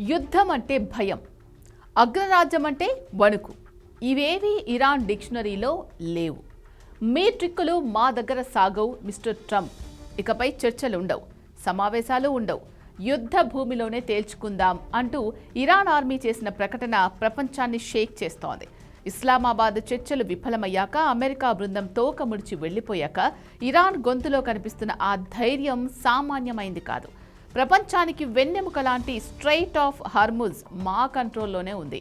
యుద్ధం అంటే భయం, అగ్రరాజ్యం అంటే వణుకు. ఇవేవి ఇరాన్ డిక్షనరీలో లేవు. మీ ట్రిక్కులు మా దగ్గర సాగవు మిస్టర్ ట్రంప్. ఇకపై చర్చలు ఉండవు, సమావేశాలు ఉండవు, యుద్ధ భూమిలోనే తేల్చుకుందాం అంటూ ఇరాన్ ఆర్మీ చేసిన ప్రకటన ప్రపంచాన్ని షేక్ చేస్తోంది. ఇస్లామాబాద్ చర్చలు విఫలమయ్యాక, అమెరికా బృందం తోక ముడిచి వెళ్లిపోయాక ఇరాన్ గొంతులో కనిపిస్తున్న ఆ ధైర్యం సామాన్యమైంది కాదు. ప్రపంచానికి వెన్నెముక లాంటి స్ట్రెయిట్ ఆఫ్ హార్ముజ్ మా కంట్రోల్లోనే ఉంది.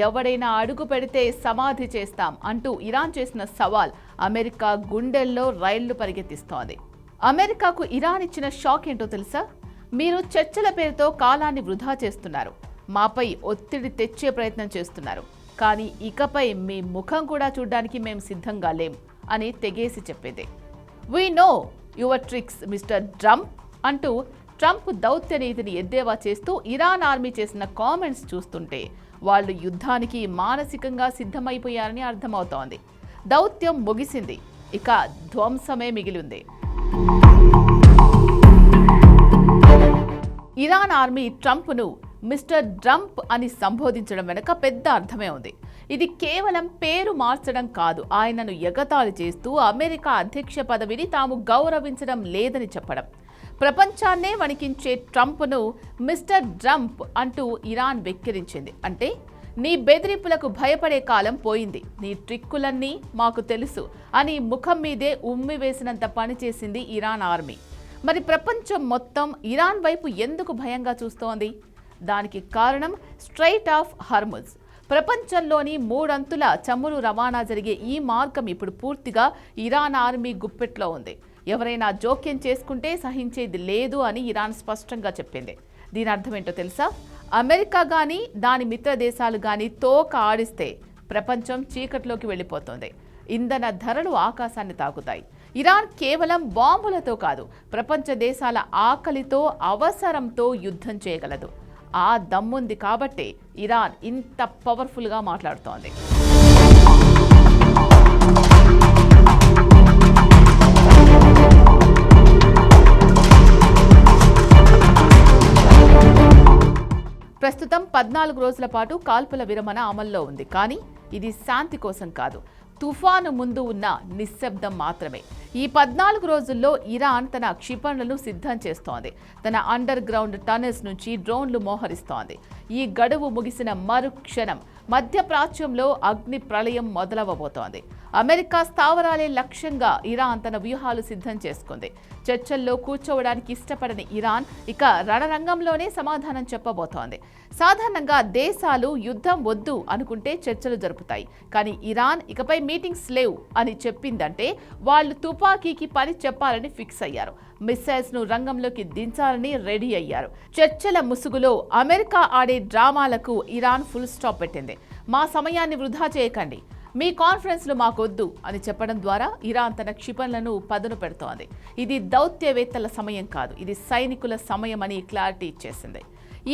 ఎవడైనా అడుగు పెడితే సమాధి చేస్తాం అంటూ ఇరాన్ చేసిన సవాల్ అమెరికా గుండెల్లో రైళ్లు పరిగెత్తిస్తోంది. అమెరికాకు ఇరాన్ ఇచ్చిన షాక్ ఏంటో తెలుసా? మీరు చర్చల పేరుతో కాలాన్ని వృధా చేస్తున్నారు, మాపై ఒత్తిడి తెచ్చే ప్రయత్నం చేస్తున్నారు, కానీ ఇకపై మీ ముఖం కూడా చూడ్డానికి మేము సిద్ధంగా లేం అని తెగేసి చెప్పేదే. We know your tricks mister Trump అంటూ ట్రంప్ దౌత్య నీతిని ఎద్దేవా చేస్తూ ఇరాన్ ఆర్మీ చేసిన కామెంట్స్ చూస్తుంటే వాళ్ళు యుద్ధానికి మానసికంగా సిద్ధమైపోయారని అర్థమవుతోంది. దౌత్యం ముగిసింది, ఇక ధ్వంసమే మిగిలింది. ఇరాన్ ఆర్మీ ట్రంప్ను మిస్టర్ ట్రంప్ అని సంబోధించడం వెనుక పెద్ద అర్థమే ఉంది. ఇది కేవలం పేరు మార్చడం కాదు, ఆయనను ఎగతాళి చేస్తూ అమెరికా అధ్యక్ష పదవిని తాము గౌరవించడం లేదని చెప్పడం. ప్రపంచాన్నే వణికించే ట్రంప్ను మిస్టర్ ట్రంప్ అంటూ ఇరాన్ వెక్కిరించింది. అంటే నీ బెదిరింపులకు భయపడే కాలం పోయింది, నీ ట్రిక్కులన్నీ మాకు తెలుసు అని ముఖం మీదే ఉమ్మి వేసినంత పనిచేసింది ఇరాన్ ఆర్మీ. మరి ప్రపంచం మొత్తం ఇరాన్ వైపు ఎందుకు భయంగా చూస్తోంది? దానికి కారణం స్ట్రెయిట్ ఆఫ్ హార్ముజ్. ప్రపంచంలోని 3 అంతుల చమురు రవాణా జరిగే ఈ మార్గం ఇప్పుడు పూర్తిగా ఇరాన్ ఆర్మీ గుప్పెట్లో ఉంది. ఎవరైనా జోక్యం చేసుకుంటే సహించేది లేదు అని ఇరాన్ స్పష్టంగా చెప్పింది. దీని అర్థం ఏంటో తెలుసా? అమెరికా కానీ దాని మిత్ర దేశాలు కానీ తోక ఆడిస్తే ప్రపంచం చీకట్లోకి వెళ్ళిపోతుంది. ఇంధన ధరలు ఆకాశాన్ని తాకుతాయి. ఇరాన్ కేవలం బాంబులతో కాదు, ప్రపంచ దేశాల ఆకలితో, అవసరంతో యుద్ధం చేయగలదు. ఆ దమ్ముంది కాబట్టే ఇరాన్ ఇంత పవర్ఫుల్గా మాట్లాడుతోంది. ప్రస్తుతం 14 రోజుల పాటు కాల్పుల విరమణ అమల్లో ఉంది. కానీ ఇది శాంతి కోసం కాదు, తుఫాను ముందు ఉన్న నిశ్శబ్దం మాత్రమే. ఈ 14 రోజుల్లో ఇరాన్ తన క్షిపణులను సిద్ధం చేస్తోంది. తన అండర్ గ్రౌండ్ టనెల్స్ నుంచి డ్రోన్లు మోహరిస్తోంది. ఈ గడువు ముగిసిన మరుక్షణం మధ్యప్రాచ్యంలో అగ్ని ప్రళయం మొదలవబోతోంది. అమెరికా స్థావరాలే లక్ష్యంగా ఇరాన్ తన వ్యూహాలు సిద్ధం చేసుకుంది. చర్చల్లో కూర్చోవడానికి ఇష్టపడని ఇరాన్ ఇక రణరంగంలోనే సమాధానం చెప్పబోతోంది. సాధారణంగా దేశాలు యుద్ధం వద్దు అనుకుంటే చర్చలు జరుపుతాయి. కానీ ఇరాన్ ఇకపై మీటింగ్స్ లేవు అని చెప్పిందంటే వాళ్ళు తుపాకీకి పని చెప్పాలని ఫిక్స్ అయ్యారు. మిసైల్స్ ను రంగంలోకి దించాలని రెడీ అయ్యారు. చర్చల ముసుగులో అమెరికా ఆడే డ్రామాలకు ఇరాన్ ఫుల్ స్టాప్ పెట్టింది. మా సమయాన్ని వృధా చేయకండి, మీ కాన్ఫరెన్స్లు మాకొద్దు అని చెప్పడం ద్వారా ఇరాన్ తన క్షిపణులను పదును పెడుతోంది. ఇది దౌత్యవేత్తల సమయం కాదు, ఇది సైనికుల సమయం అని క్లారిటీ ఇచ్చేసింది.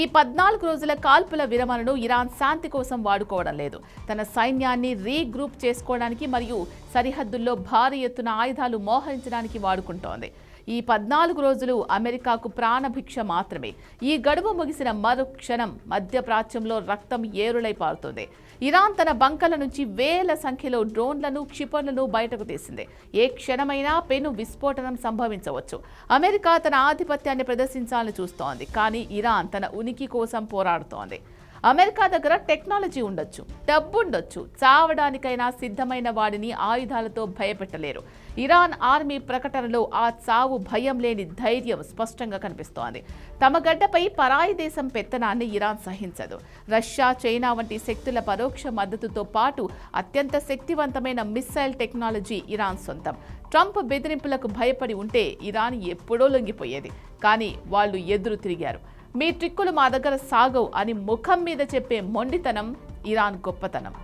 ఈ 14 రోజుల కాల్పుల విరమణను ఇరాన్ శాంతి కోసం వాడుకోవడం లేదు, తన సైన్యాన్ని రీగ్రూప్ చేసుకోవడానికి మరియు సరిహద్దుల్లో భారీ ఎత్తున ఆయుధాలు మోహరించడానికి వాడుకుంటోంది. ఈ 14 రోజులు అమెరికాకు ప్రాణభిక్ష మాత్రమే. ఈ గడువు ముగిసిన మరుక్షణం మధ్యప్రాచ్యంలో రక్తం ఏరులై పారుతుంది. ఇరాన్ తన బంకల నుంచి వేల సంఖ్యలో డ్రోన్లను, క్షిపణులను బయటకు తీసింది. ఏ క్షణమైనా పెను విస్ఫోటనం సంభవించవచ్చు. అమెరికా తన ఆధిపత్యాన్ని ప్రదర్శించాలని చూస్తోంది, కానీ ఇరాన్ తన ఉనికి కోసం పోరాడుతోంది. అమెరికా దగ్గర టెక్నాలజీ ఉండొచ్చు, డబ్బు ఉండొచ్చు, చావడానికైనా సిద్ధమైన వాడిని ఆయుధాలతో భయపెట్టలేరు. ఇరాన్ ఆర్మీ ప్రకటనలో ఆ చావు భయం లేని ధైర్యం స్పష్టంగా కనిపిస్తోంది. తమ గడ్డపై పరాయి దేశం పెత్తనాన్ని ఇరాన్ సహించదు. రష్యా, చైనా వంటి శక్తుల పరోక్ష మద్దతుతో పాటు అత్యంత శక్తివంతమైన మిస్సైల్ టెక్నాలజీ ఇరాన్ సొంతం. ట్రంప్ బెదిరింపులకు భయపడి ఉంటే ఇరాన్ ఎప్పుడో లొంగిపోయేది. కానీ వాళ్ళు ఎదురు తిరిగారు. మీ ట్రిక్కులు మా దగ్గర సాగవు అని ముఖం మీద చెప్పే మొండితనం ఇరాన్ గొప్పతనం.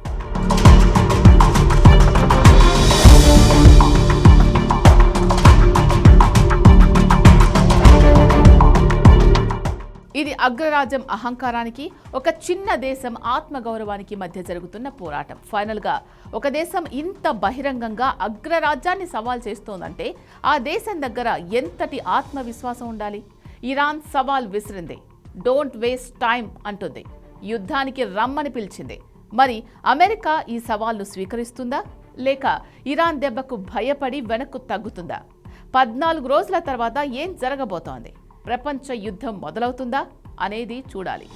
ఇది అగ్రరాజ్యం అహంకారానికి, ఒక చిన్న దేశం ఆత్మగౌరవానికి మధ్య జరుగుతున్న పోరాటం. ఫైనల్గా ఒక దేశం ఇంత బహిరంగంగా అగ్రరాజ్యాన్ని సవాల్ చేస్తోందంటే ఆ దేశం దగ్గర ఎంతటి ఆత్మవిశ్వాసం ఉండాలి? ఇరాన్ సవాల్ విసిరింది. డోంట్ వేస్ట్ టైం అంటుంది. యుద్ధానికి రమ్మని పిలిచింది. మరి అమెరికా ఈ సవాల్ను స్వీకరిస్తుందా లేక ఇరాన్ దెబ్బకు భయపడి వెనక్కు తగ్గుతుందా? 14 రోజుల తర్వాత ఏం జరగబోతోంది? ప్రపంచ యుద్ధం మొదలవుతుందా అనేది చూడాలి.